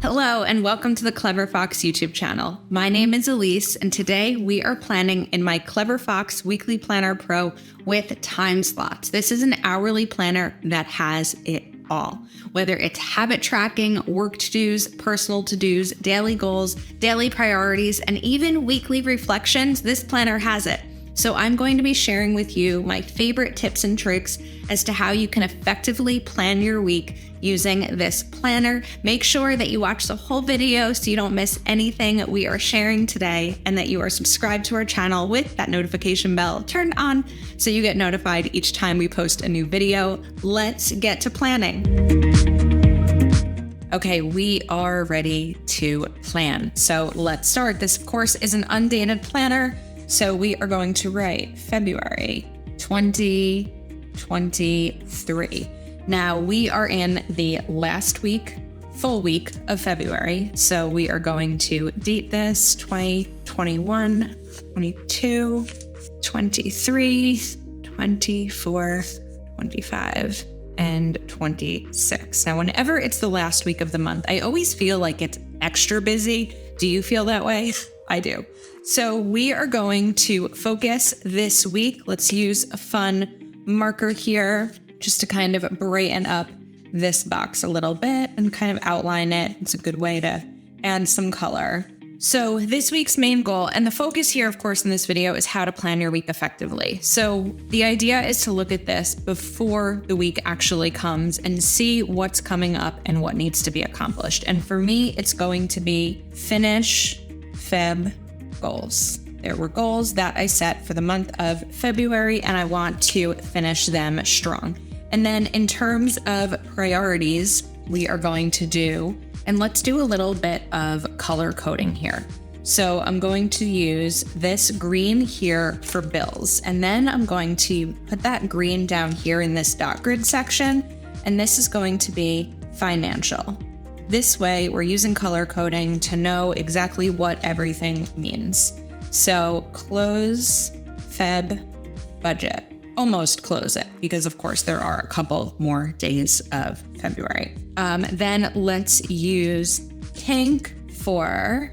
Hello and welcome to the Clever Fox YouTube channel. My name is Ilysse and today we are planning in my Clever Fox Weekly Planner Pro with time slots. This is an hourly planner that has it all. Whether it's habit tracking, work to-dos, personal to-dos, daily goals, daily priorities, and even weekly reflections, this planner has it. So I'm going to be sharing with you my favorite tips and tricks as to how you can effectively plan your week using this planner. Make sure that you watch the whole video so you don't miss anything we are sharing today, and that you are subscribed to our channel with that notification bell turned on so you get notified each time we post a new video. Let's get to planning. Okay, we are ready to plan. So let's start. This, of course, is an undated planner. So we are going to write February 2023. Now we are in the last week, full week of February. So we are going to date this 2021, 22, 23, 24, 25, and 26. Now, whenever it's the last week of the month, I always feel like it's extra busy. Do you feel that way? I do. So we are going to focus this week. Let's use a fun marker here just to kind of brighten up this box a little bit and kind of outline it. It's a good way to add some color. So this week's main goal, and the focus here, of course, in this video is how to plan your week effectively. So the idea is to look at this before the week actually comes and see what's coming up and what needs to be accomplished. And for me, it's going to be finish Feb goals. There were goals that I set for the month of February, and I want to finish them strong. And then in terms of priorities, we are going to do, and let's do a little bit of color coding here. So I'm going to use this green here for bills, and then I'm going to put that green down here in this dot grid section, and this is going to be financial. This way, we're using color coding to know exactly what everything means. So close Feb budget. Almost close it, because of course there are a couple more days of February. Then let's use pink for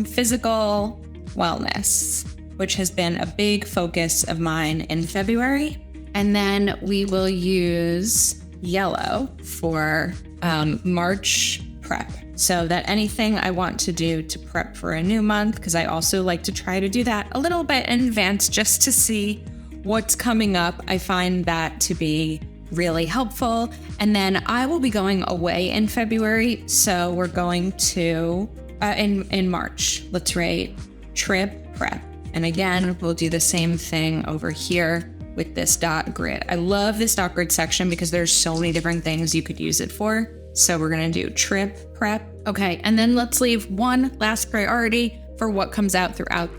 physical wellness, which has been a big focus of mine in February. And then we will use yellow for March prep. So that anything I want to do to prep for a new month, because I also like to try to do that a little bit in advance just to see what's coming up. I find that to be really helpful. And then I will be going away in February. So we're going to, in March, let's write trip prep. And again, we'll do the same thing over here with this dot grid. I love this dot grid section because there's so many different things you could use it for. So we're gonna do trip prep. Okay, and then let's leave one last priority for what comes up throughout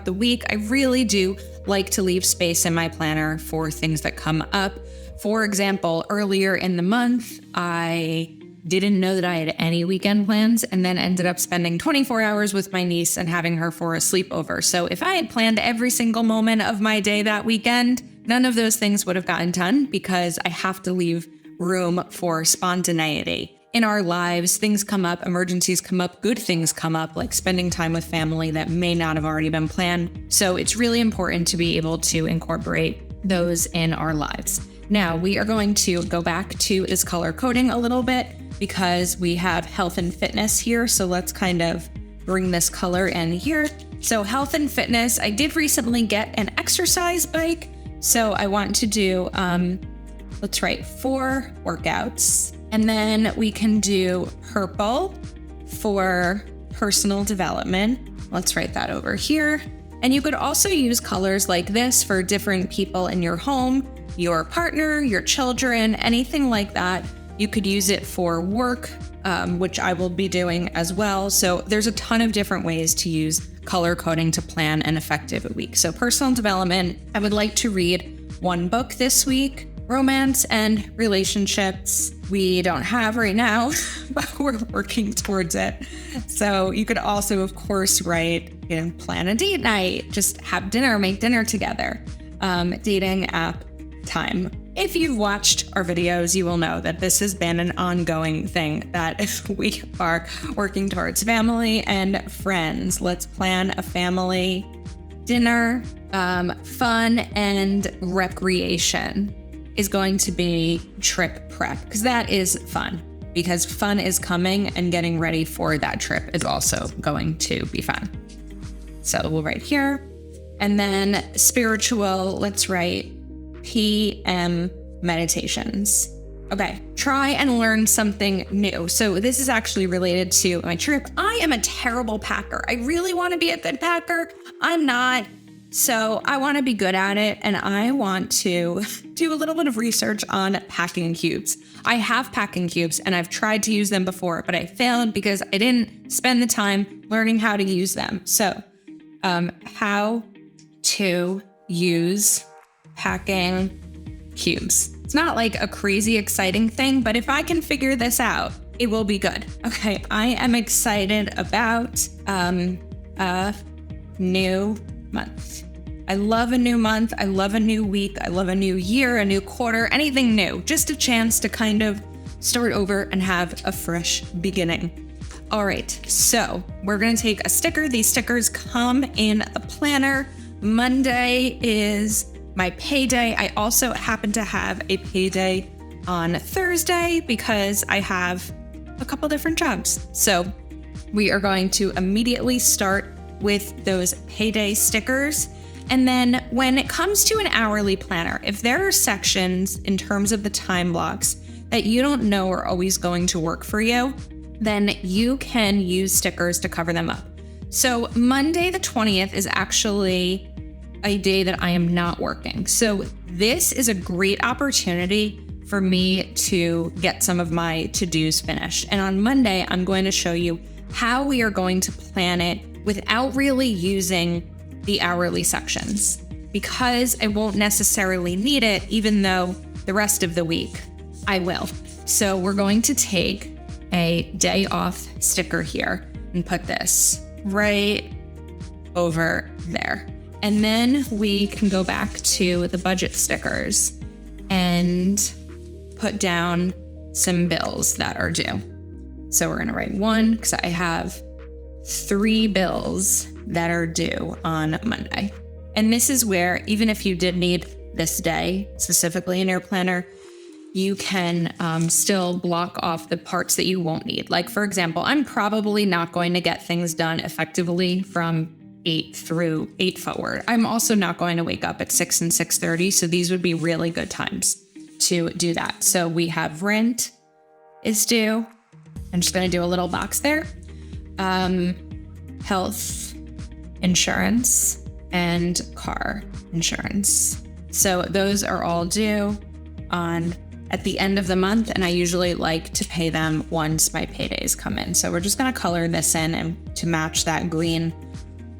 the week. I really do like to leave space in my planner for things that come up. For example, earlier in the month, I didn't know that I had any weekend plans, and then ended up spending 24 hours with my niece and having her for a sleepover. So if I had planned every single moment of my day that weekend, none of those things would have gotten done, because I have to leave room for spontaneity. In our lives, things come up, emergencies come up, good things come up, like spending time with family that may not have already been planned. So it's really important to be able to incorporate those in our lives. Now we are going to go back to this color coding a little bit, because we have health and fitness here. So let's kind of bring this color in here. So health and fitness, I did recently get an exercise bike. So I want to do, let's write 4 workouts. And then we can do purple for personal development. Let's write that over here. And you could also use colors like this for different people in your home, your partner, your children, anything like that. You could use it for work, which I will be doing as well. So there's a ton of different ways to use color coding to plan an effective week. So personal development, I would like to read 1 book this week. Romance and relationships, we don't have right now, but we're working towards it. So you could also, of course, write, plan a date night, just have dinner, make dinner together. Dating app time. if you've watched our videos, you will know that this has been an ongoing thing that we are working towards. Family and friends. Let's plan a family dinner. Fun and recreation is going to be trip prep, because that is fun. Because fun is coming, and getting ready for that trip is also going to be fun. So we'll write here. And then spiritual, let's write PM meditations. Okay, try and learn something new. So this is actually related to my trip. I am a terrible packer. I really want to be a good packer. I'm not. So I want to be good at it, and I want to do a little bit of research on packing cubes. I have packing cubes, and I've tried to use them before, but I failed because I didn't spend the time learning how to use them. So how to use packing cubes. It's not like a crazy exciting thing, but if I can figure this out, it will be good. Okay, I am excited about a new month. I love a new month. I love a new week. I love a new year, a new quarter, anything new. Just a chance to kind of start over and have a fresh beginning. All right, so we're gonna take a sticker. These stickers come in a planner. Monday is my payday. I also happen to have a payday on Thursday because I have a couple different jobs. So we are going to immediately start with those payday stickers. And then when it comes to an hourly planner, if there are sections in terms of the time blocks that you don't know are always going to work for you, then you can use stickers to cover them up. So Monday the 20th is actually a day that I am not working. So this is a great opportunity for me to get some of my to-dos finished. And on Monday, I'm going to show you how we are going to plan it without really using the hourly sections, because I won't necessarily need it, even though the rest of the week I will. So we're going to take a day off sticker here and put this right over there. And then we can go back to the budget stickers and put down some bills that are due. So we're gonna write 1, because I have 3 bills that are due on Monday. And this is where, even if you did need this day specifically in your planner, you can still block off the parts that you won't need. Like, for example, I'm probably not going to get things done effectively from 8 through 8 forward. I'm also not going to wake up at 6 and 6:30, so these would be really good times to do that. So we have rent is due. I'm just going to do a little box there. Health insurance and car insurance. So those are all due at the end of the month, and I usually like to pay them once my paydays come in. So we're just going to color this in and to match that green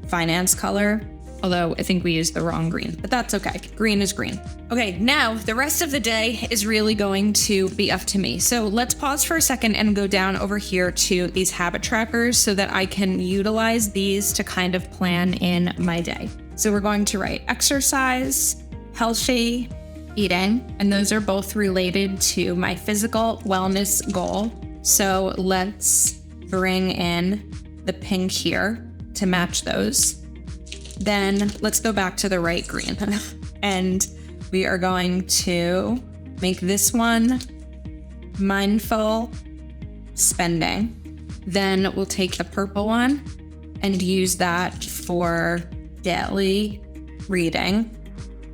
finance color, although I think we used the wrong green, but that's okay. Green is green. Okay, now the rest of the day is really going to be up to me. So let's pause for a second and go down over here to these habit trackers so that I can utilize these to kind of plan in my day. So we're going to write exercise, healthy eating, and those are both related to my physical wellness goal. So let's bring in the pink here to match those. Then let's go back to the right green and we are going to make this one mindful spending. Then we'll take the purple one and use that for daily reading.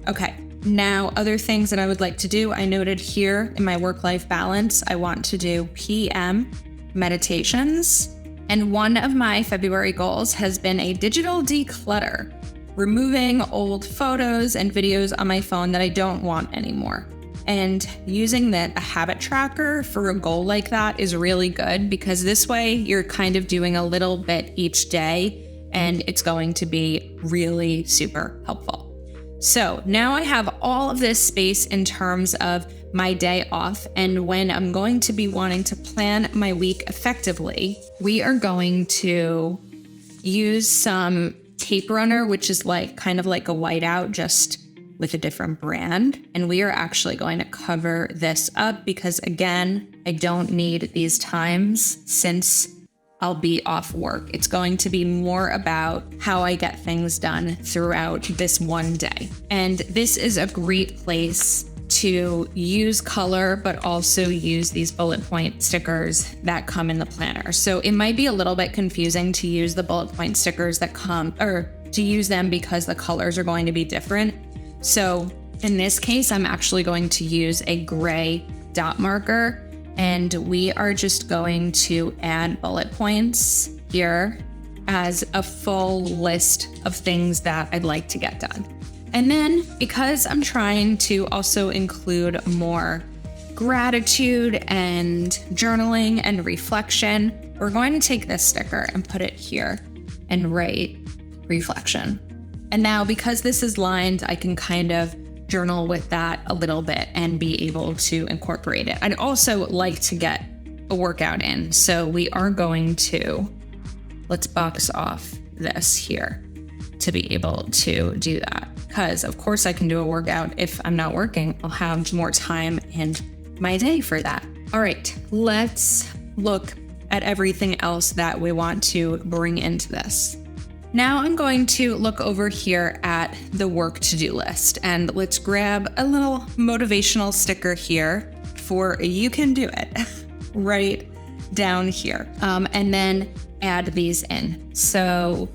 Okay, now other things that I would like to do, I noted here in my work-life balance, I want to do PM meditations. And one of my February goals has been a digital declutter, removing old photos and videos on my phone that I don't want anymore. And using a habit tracker for a goal like that is really good, because this way you're kind of doing a little bit each day and it's going to be really super helpful. So now I have all of this space in terms of my day off, and when I'm going to be wanting to plan my week effectively, we are going to use some tape runner, which is kind of like a whiteout, just with a different brand. And we are actually going to cover this up because, again, I don't need these times since I'll be off work. It's going to be more about how I get things done throughout this one day. And this is a great place to use color, but also use these bullet point stickers that come in the planner. So it might be a little bit confusing to use the bullet point stickers that come, or to use them because the colors are going to be different. So in this case, I'm actually going to use a gray dot marker, and we are just going to add bullet points here as a full list of things that I'd like to get done. And then because I'm trying to also include more gratitude and journaling and reflection, we're going to take this sticker and put it here and write reflection. And now because this is lined, I can kind of journal with that a little bit and be able to incorporate it. I'd also like to get a workout in. So we are going to, let's box off this here to be able to do that. Because of course I can do a workout. If I'm not working, I'll have more time in my day for that. All right, let's look at everything else that we want to bring into this. Now I'm going to look over here at the work to-do list, and let's grab a little motivational sticker here for you can do it right down here. And then add these in. So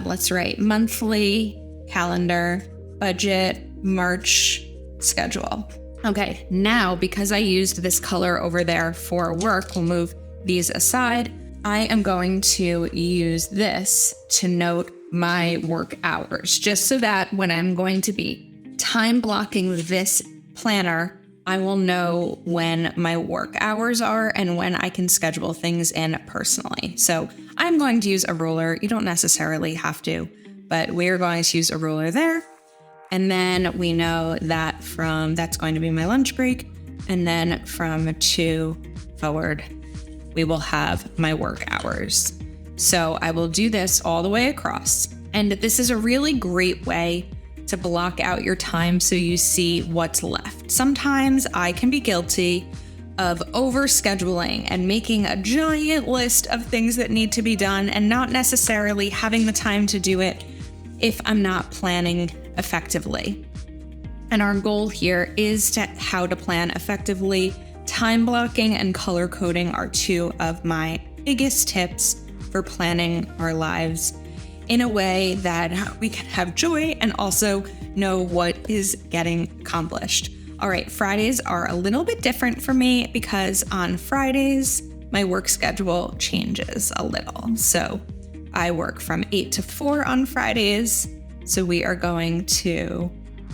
let's write monthly, calendar, budget, March, schedule. Okay, now because I used this color over there for work, we'll move these aside. I am going to use this to note my work hours, just so that when I'm going to be time blocking this planner, I will know when my work hours are and when I can schedule things in personally. So I'm going to use a ruler. You don't necessarily have to, but we're going to use a ruler there. And then we know that that's going to be my lunch break. And then from 2 forward, we will have my work hours. So I will do this all the way across. And this is a really great way to block out your time so you see what's left. Sometimes I can be guilty of overscheduling and making a giant list of things that need to be done and not necessarily having the time to do it if I'm not planning effectively. And our goal here is how to plan effectively. Time blocking and color coding are 2 of my biggest tips for planning our lives in a way that we can have joy and also know what is getting accomplished. All right, Fridays are a little bit different for me because on Fridays, my work schedule changes a little. So I work from 8 to 4 on Fridays. So we are going to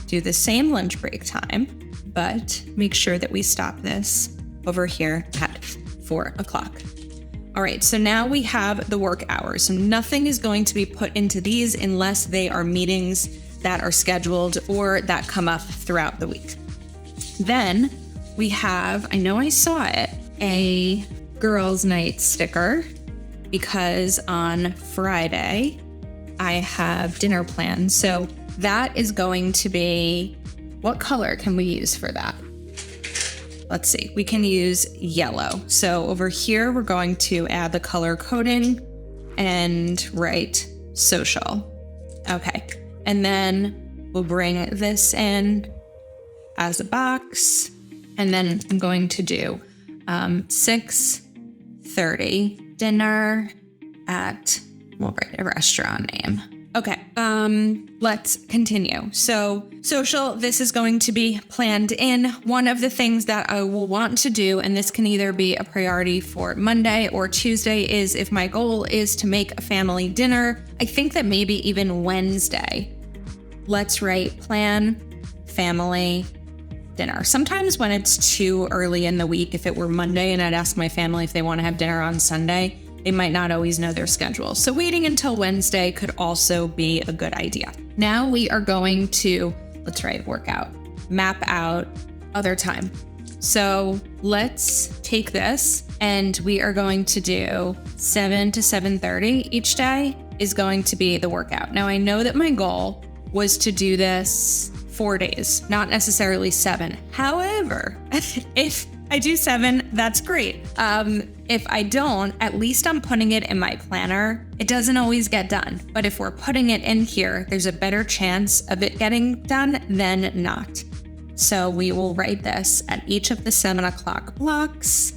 do the same lunch break time, but make sure that we stop this over here at 4 o'clock. All right, so now we have the work hours. So nothing is going to be put into these unless they are meetings that are scheduled or that come up throughout the week. Then we have, I know I saw it, a girls' night sticker because on Friday I have dinner planned. So that is going to be, what color can we use for that? Let's see, we can use yellow. So over here, we're going to add the color coding and write social. Okay, and then we'll bring this in as a box. And then I'm going to do 6:30 dinner at, we'll write a restaurant name. Okay, let's continue. So social, this is going to be planned in. One of the things that I will want to do, and this can either be a priority for Monday or Tuesday, is if my goal is to make a family dinner, I think that maybe even Wednesday, let's write plan family dinner. Sometimes when it's too early in the week, if it were Monday and I'd ask my family if they want to have dinner on Sunday, they might not always know their schedule. So waiting until Wednesday could also be a good idea. Now we are going to, let's write workout, map out other time. So let's take this and we are going to do 7 to 7:30 each day is going to be the workout. Now I know that my goal was to do this 4 days, not necessarily 7. However, if I do 7, that's great. If I don't, at least I'm putting it in my planner. It doesn't always get done, but if we're putting it in here, there's a better chance of it getting done than not. So we will write this at each of the 7 o'clock blocks.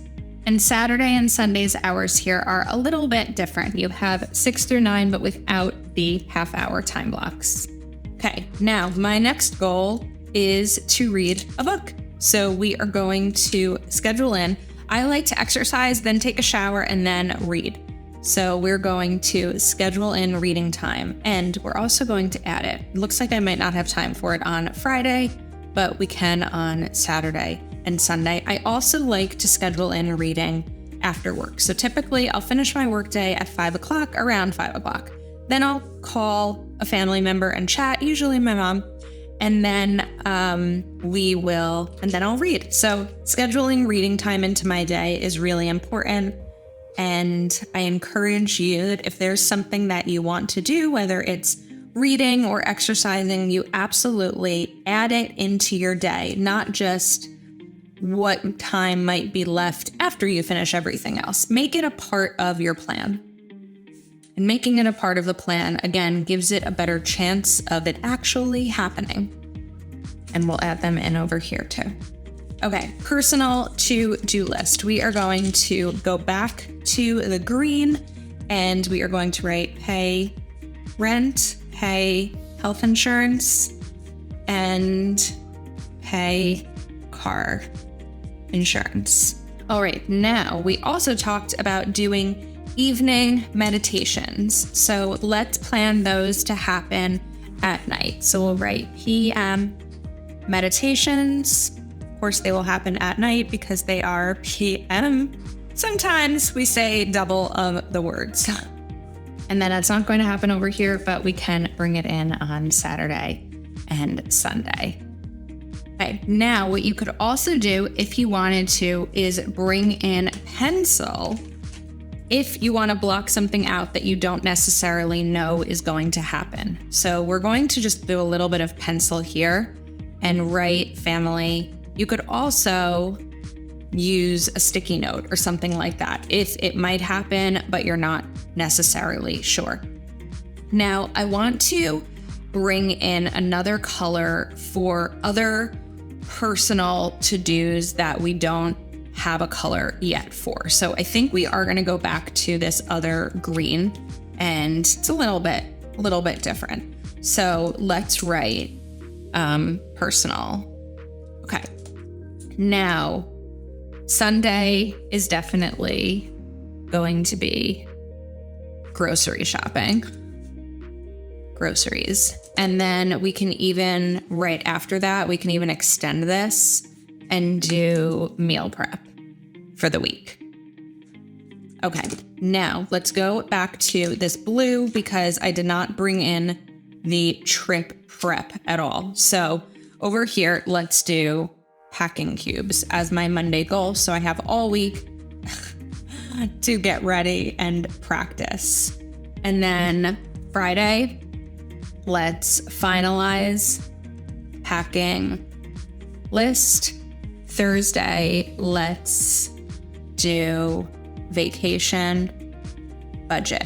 And Saturday and Sunday's hours here are a little bit different. You have 6 through 9, but without the half-hour time blocks. Okay, now my next goal is to read a book. So we are going to schedule in. I like to exercise, then take a shower, and then read. So we're going to schedule in reading time, and we're also going to add it. It looks like I might not have time for it on Friday, but we can on Saturday and Sunday. I also like to schedule in reading after work. So typically I'll finish my workday at 5 o'clock, around 5 o'clock. Then I'll call a family member and chat, usually my mom, and then I'll read. So scheduling reading time into my day is really important. And I encourage you that if there's something that you want to do, whether it's reading or exercising, you absolutely add it into your day, not just what time might be left after you finish everything else. Make it a part of your plan. And making it a part of the plan, again, gives it a better chance of it actually happening. And we'll add them in over here too. Okay, personal to-do list. We are going to go back to the green and we are going to write pay rent, pay health insurance, and pay car insurance. All right, now we also talked about doing evening meditations. So let's plan those to happen at night. So we'll write PM meditations. Of course, they will happen at night because they are PM. Sometimes we say double of the words. And then it's not going to happen over here, but we can bring it in on Saturday and Sunday. Okay, now what you could also do if you wanted to is bring in pencil if you want to block something out that you don't necessarily know is going to happen. So we're going to just do a little bit of pencil here and write family. You could also use a sticky note or something like that if it might happen, but you're not necessarily sure. Now, I want to bring in another color for other personal to-dos that we don't have a color yet for. So I think we are going to go back to this other green, and it's a little bit different. So let's write personal. Okay. Now, Sunday is definitely going to be grocery shopping. Groceries. And then we can even, right after that, we can even extend this and do meal prep for the week. Okay, now let's go back to this blue because I did not bring in the trip prep at all. So over here, let's do packing cubes as my Monday goal. So I have all week to get ready and practice. And then Friday, let's finalize packing list. Thursday, let's do vacation budget.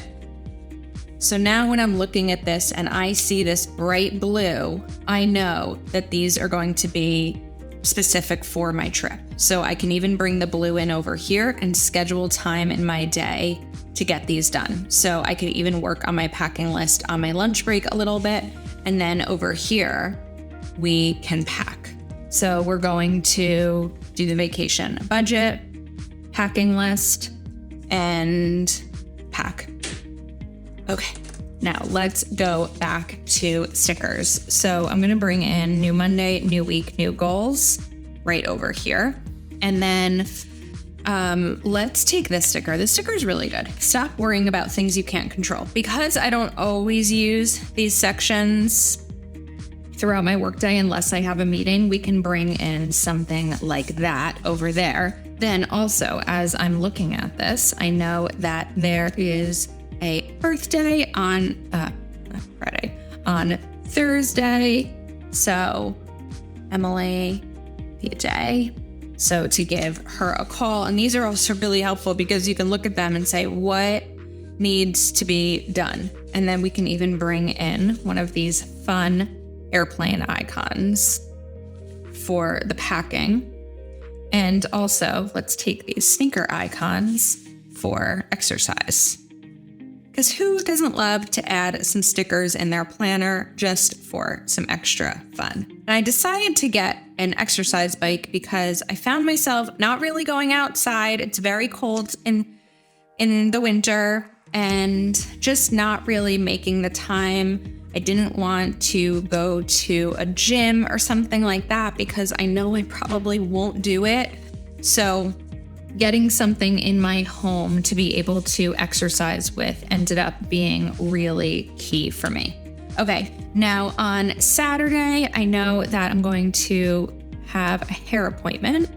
So now when I'm looking at this and I see this bright blue, I know that these are going to be specific for my trip. So I can even bring the blue in over here and schedule time in my day to get these done. So I could even work on my packing list on my lunch break a little bit. And then over here, we can pack. So we're going to do the vacation budget, packing list, and pack. Okay, now let's go back to stickers. So I'm gonna bring in new Monday, new week, new goals right over here. And then let's take this sticker. This sticker is really good. Stop worrying about things you can't control. Because I don't always use these sections throughout my workday unless I have a meeting, we can bring in something like that over there. Then also, as I'm looking at this, I know that there is a birthday on Friday, on Thursday. So Emily PJ. So to give her a call, and these are also really helpful because you can look at them and say, what needs to be done? And then we can even bring in one of these fun airplane icons for the packing. And also, let's take these sneaker icons for exercise. Because who doesn't love to add some stickers in their planner just for some extra fun? And I decided to get an exercise bike because I found myself not really going outside. It's very cold in the winter and just not really making the time. I didn't want to go to a gym or something like that because I know I probably won't do it. So getting something in my home to be able to exercise with ended up being really key for me. Okay, now on Saturday, I know that I'm going to have a hair appointment.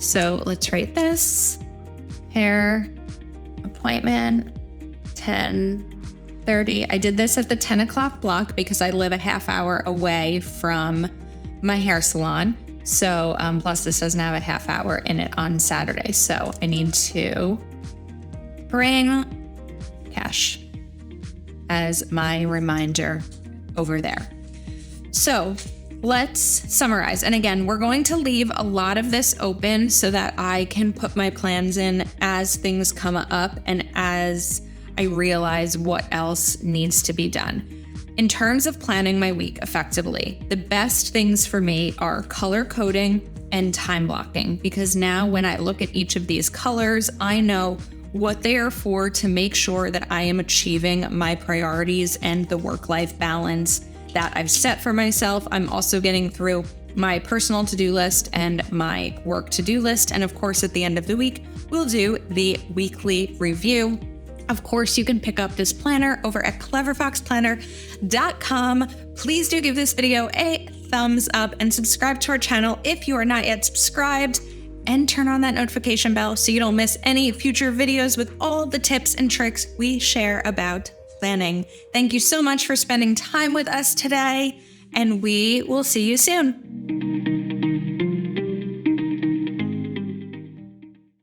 So let's write this. Hair appointment, 10:30. I did this at the 10 o'clock block because I live a half hour away from my hair salon. So plus this doesn't have a half hour in it on Saturday. So I need to bring cash as my reminder over there. So let's summarize. And again, we're going to leave a lot of this open so that I can put my plans in as things come up and as I realize what else needs to be done. In terms of planning my week effectively, the best things for me are color coding and time blocking, because now when I look at each of these colors, I know what they are for to make sure that I am achieving my priorities and the work-life balance that I've set for myself. I'm also getting through my personal to-do list and my work to-do list. And of course, at the end of the week, we'll do the weekly review. Of course, you can pick up this planner over at cleverfoxplanner.com. Please do give this video a thumbs up and subscribe to our channel if you are not yet subscribed, and turn on that notification bell so you don't miss any future videos with all the tips and tricks we share about planning. Thank you so much for spending time with us today, and we will see you soon.